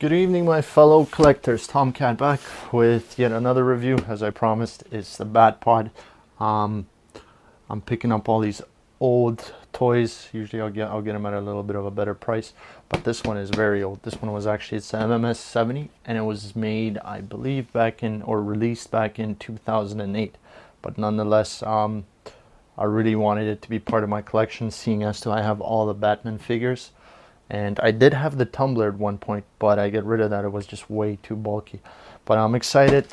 Good evening, my fellow collectors. Tomcat back with yet another review. As I promised, it's the Bat-pod. I'm picking up all these old toys. Usually I'll get them at a little bit of a better price, but this one is very old. This one was actually, it's the MMS70, and it was made, I believe, back in, or released back in 2008. But nonetheless, I really wanted it to be part of my collection, seeing as to I have all the Batman figures. And I did have the tumbler at one point, but I get rid of that. It was just way too bulky. But I'm excited.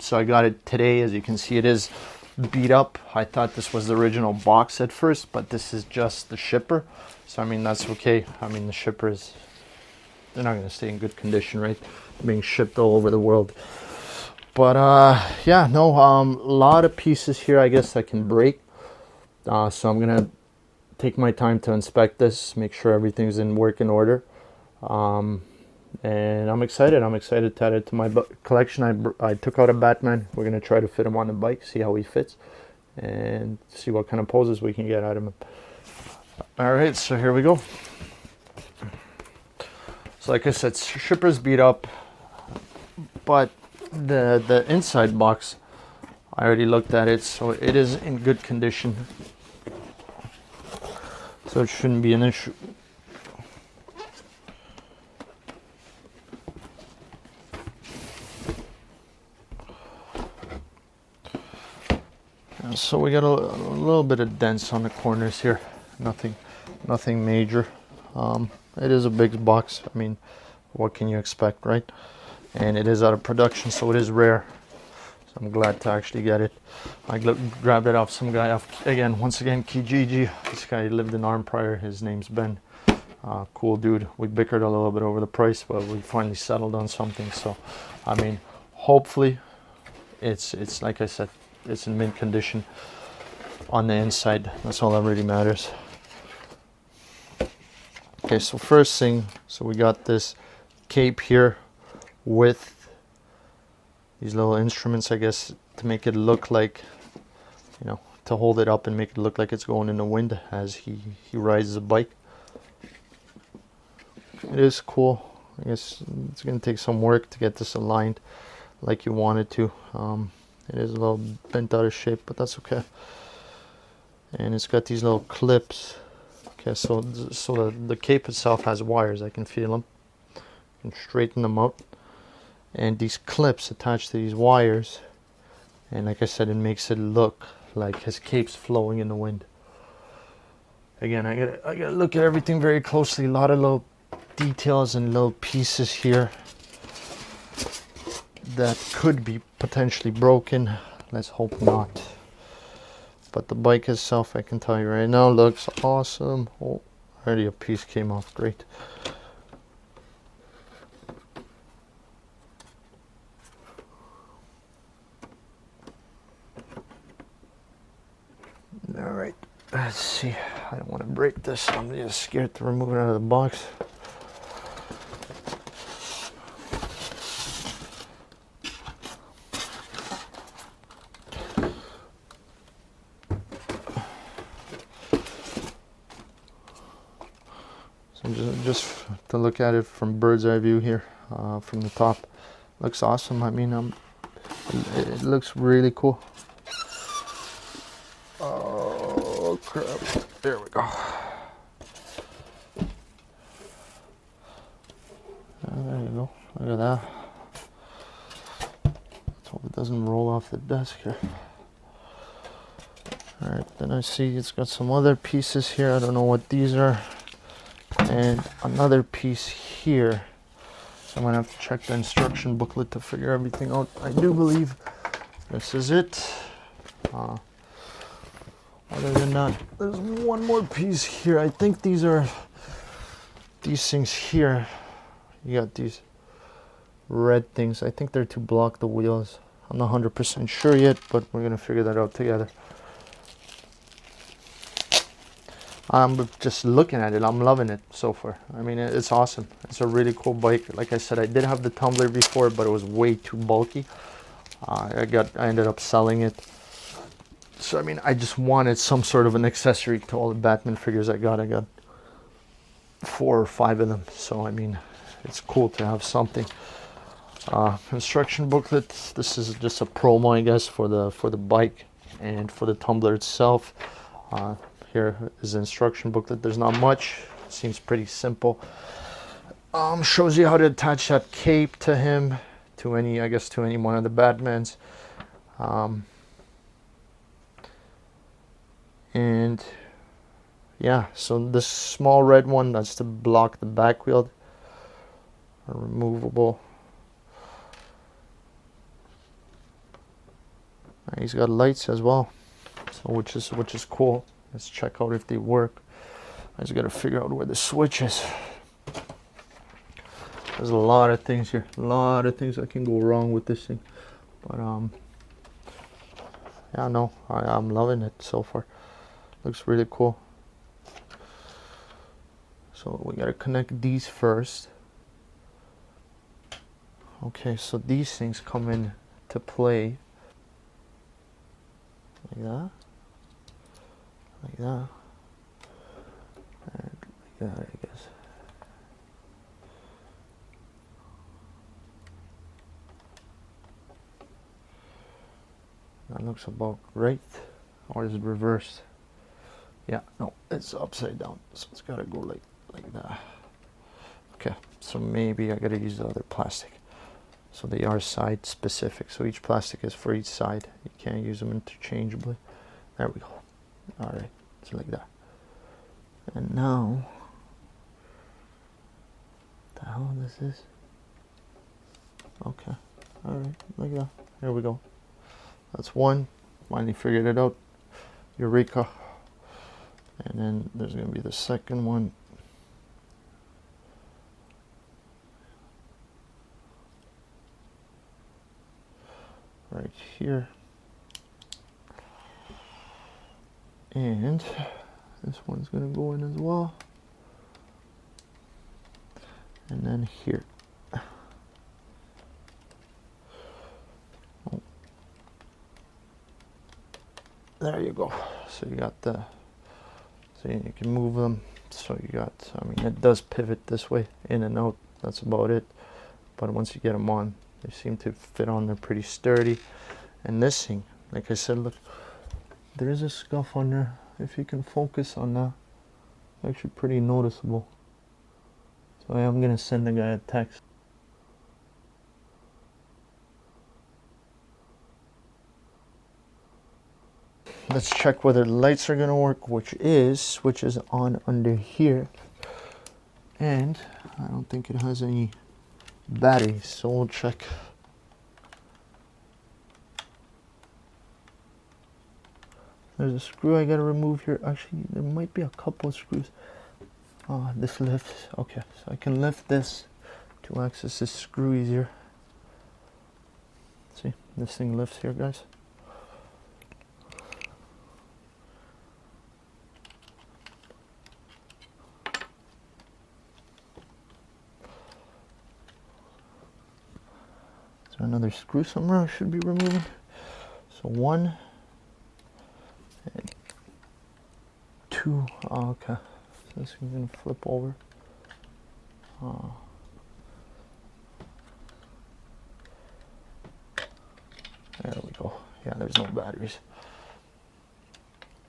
So I got it today. As you can see, it is beat up. I thought this was the original box at first, but this is just the shipper. So I mean, that's okay. I mean, the shipper is, they're not going to stay in good condition, right? They're being shipped all over the world. But yeah, no, a lot of pieces here, I guess, I can break. So I'm going to take my time to inspect this, make sure everything's in working order, and I'm excited. I'm excited to add it to my collection. I took out a Batman. We're gonna try to fit him on the bike, see how he fits, and see what kind of poses we can get out of him. All right, so here we go. So like I said, shipper's beat up, but the inside box, I already looked at it, so it is in good condition. So it shouldn't be an issue. So we got a little bit of dents on the corners here. Nothing major. It is a big box. I mean, what can you expect, right? And it is out of production, so it is rare. So I'm glad to actually get it. I grabbed it off some guy once again, Kijiji. This guy lived in Arm prior. His name's Ben. Cool dude. We bickered a little bit over the price, but we finally settled on something. So, I mean, hopefully, it's like I said, it's in mint condition on the inside. That's all that really matters. Okay, so first thing, so we got this cape here with these little instruments, I guess, to make it look like, you know, to hold it up and make it look like it's going in the wind as he rides the bike. It is cool. I guess it's going to take some work to get this aligned like you want it to. It is a little bent out of shape, but that's okay. And it's got these little clips. Okay, so the cape itself has wires. I can feel them. I can straighten them out. And these clips attach to these wires, and like I said, it makes it look like his cape's flowing in the wind. Again, I gotta look at everything very closely. A lot of little details and little pieces here that could be potentially broken. Let's hope not. But the bike itself, I can tell you right now, looks awesome. Oh, already a piece came off. Great. Alright, let's see. I don't want to break this. I'm just scared to remove it out of the box. So just to look at it from bird's eye view here, from the top, looks awesome. I mean, it looks really cool. Oh crap, there we go. There you go, look at that. Let's hope it doesn't roll off the desk here. Alright, then I see it's got some other pieces here. I don't know what these are. And another piece here. So I'm gonna have to check the instruction booklet to figure everything out. I do believe this is it. Other than that, there's one more piece here. I think these are these things here. You got these red things. I think they're to block the wheels. I'm not 100% sure yet, but we're gonna figure that out together. I'm just looking at it. I'm loving it so far. I mean, it's awesome. It's a really cool bike. Like I said, I did have the tumbler before, but it was way too bulky. I ended up selling it. So, I mean, I just wanted some sort of an accessory to all the Batman figures I got. I got 4 or 5 of them. So, I mean, it's cool to have something. Instruction booklet. This is just a promo, I guess, for the bike and for the tumbler itself. Here is the instruction booklet. There's not much. Seems pretty simple. Shows you how to attach that cape to him, to any, I guess, to any one of the Batmans. And yeah, so this small red one, that's to block the back wheel, removable. He's got lights as well, so which is cool. Let's check out if they work. I just got to figure out where the switch is. There's a lot of things here, a lot of things that can go wrong with this thing, but yeah, no, I'm loving it so far. Looks really cool. So we got to connect these first. Okay, so these things come in to play like that, like that, and like that, I guess. That looks about right. Or is it reversed? Yeah, no, it's upside down, so it's gotta go like that. Okay, so maybe I gotta use the other plastic. So they are side specific, so each plastic is for each side. You can't use them interchangeably. There we go. All right, so like that. And now, what the hell this is? Okay, all right, like that. Here we go. That's one. Finally figured it out. Eureka. And then there's going to be the second one. Right here. And this one's going to go in as well. And then here. Oh. There you go. So you got the, so you can move them. So you got, I mean, it does pivot this way, in and out. That's about it. But once you get them on, they seem to fit on there pretty sturdy. And this thing, like I said, look, there is a scuff on there. If you can focus on that, it's actually pretty noticeable. So I am going to send the guy a text. Let's check whether the lights are going to work, which is switches on under here. And I don't think it has any batteries, so we'll check. There's a screw I gotta remove here. Actually, there might be a couple of screws. This lifts. Okay, so I can lift this to access this screw easier. See, this thing lifts here, guys. Is there another screw somewhere I should be removing? So one and two. Oh, okay. So this is gonna flip over. There we go. Yeah, there's no batteries.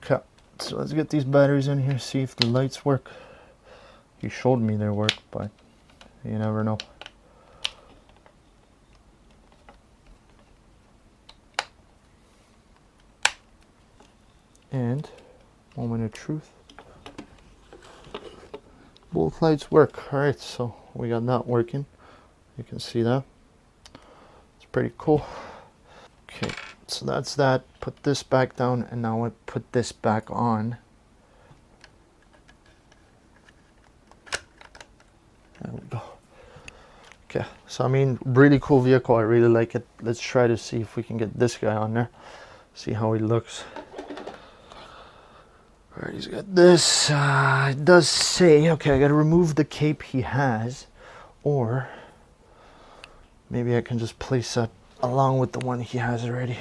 Okay, so let's get these batteries in here, see if the lights work. He showed me their work, but you never know. And moment of truth. Both lights work. Alright, so we got that working. You can see that. It's pretty cool. Okay, so that's that. Put this back down, and now I put this back on. There we go. Okay, so I mean, really cool vehicle. I really like it. Let's try to see if we can get this guy on there. See how he looks. Alright, he's got this. It does say, okay, I gotta remove the cape he has, or maybe I can just place that along with the one he has already.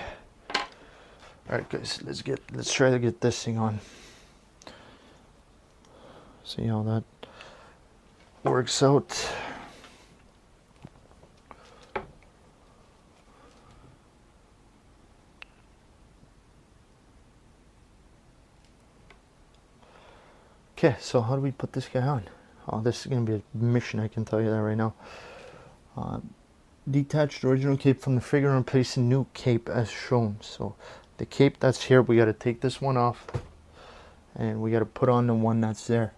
Alright guys, let's try to get this thing on. See how that works out. Okay, so how do we put this guy on? Oh, this is going to be a mission, I can tell you that right now. Detach the original cape from the figure and place a new cape as shown. So the cape that's here, we got to take this one off and we got to put on the one that's there.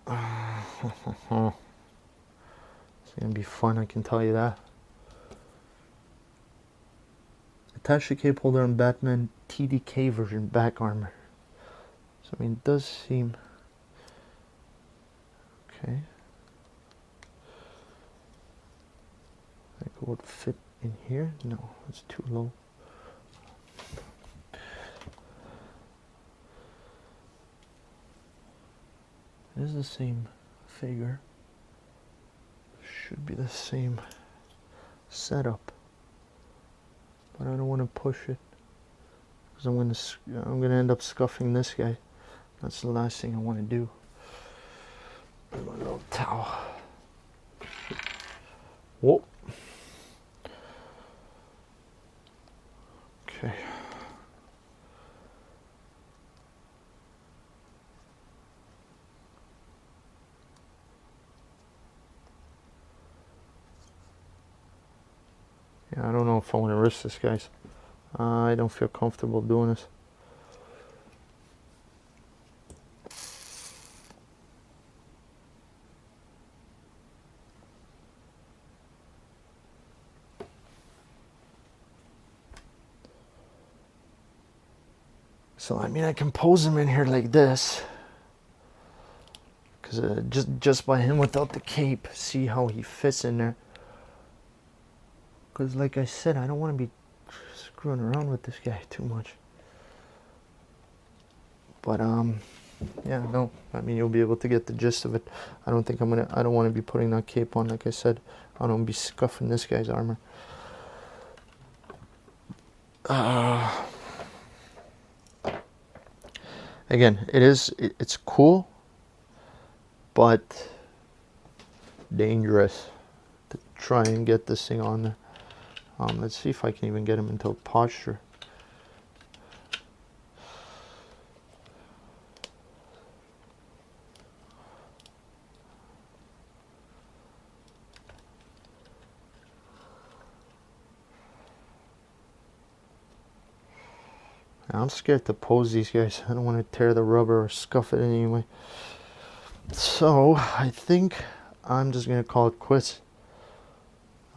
It's going to be fun, I can tell you that. Attach the cape holder on Batman TDK version back armor. So I mean, it does seem okay. I think it would fit in here. No, it's too low. It is the same figure. Should be the same setup, but I don't want to push it because I'm gonna end up scuffing this guy. That's the last thing I want to do. My little towel. Whoa. Okay. Yeah, I don't know if I want to risk this, guys. I don't feel comfortable doing this. So I mean, I can pose him in here like this, because just by him without the cape, see how he fits in there. Because like I said, I don't want to be screwing around with this guy too much. But yeah, no, I mean, you'll be able to get the gist of it. I don't want to be putting that cape on. Like I said, I don't want to be scuffing this guy's armor. Again, it's cool, but dangerous to try and get this thing on there. Let's see if I can even get him into a posture. I'm scared to pose these guys. I don't want to tear the rubber or scuff it anyway. So I think I'm just gonna call it quits.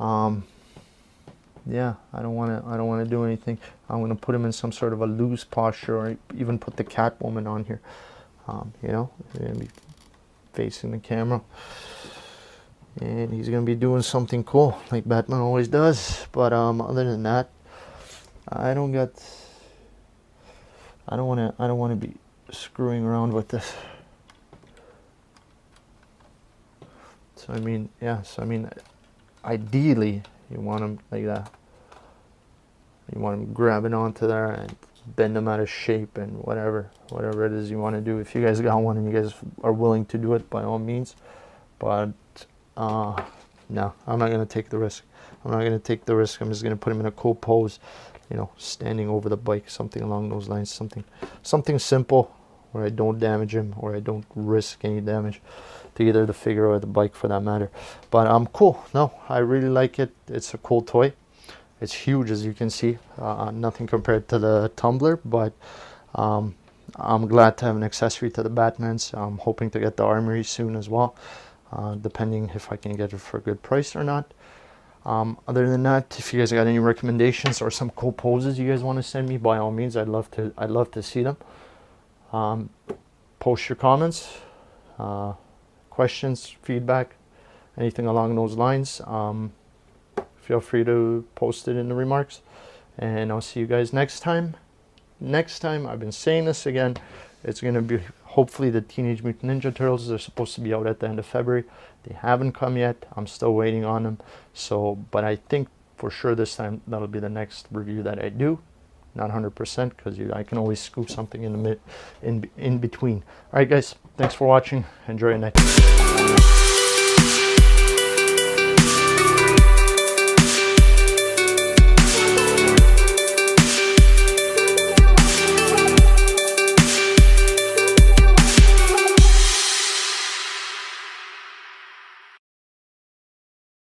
Yeah, I don't want to do anything. I'm gonna put him in some sort of a loose posture, or even put the Catwoman on here. You know, he's gonna be facing the camera, and he's gonna be doing something cool like Batman always does. But other than that, I don't want to be screwing around with this. So I mean, yeah. So I mean, ideally, you want them like that. You want them grabbing onto there and bend them out of shape and whatever it is you want to do. If you guys got one and you guys are willing to do it, by all means. But no, I'm not gonna take the risk. I'm not gonna take the risk. I'm just gonna put him in a cool pose. You know, standing over the bike, something along those lines, something simple where I don't damage him, or I don't risk any damage to either the figure or the bike for that matter. But cool. No, I really like it. It's a cool toy. It's huge, as you can see. Nothing compared to the tumbler, but I'm glad to have an accessory to the Batmans. I'm hoping to get the armory soon as well, depending if I can get it for a good price or not. Other than that, if you guys got any recommendations or some cool poses you guys want to send me, by all means, I'd love to see them. Post your comments, questions, feedback, anything along those lines. Feel free to post it in the remarks, and I'll see you guys next time. I've been saying this again, it's going to be hopefully the Teenage Mutant Ninja Turtles. They're supposed to be out at the end of February. They haven't come yet. I'm still waiting on them. So, but I think for sure this time that'll be the next review that I do. Not 100%, because I can always scoop something in between. All right, guys. Thanks for watching. Enjoy your night.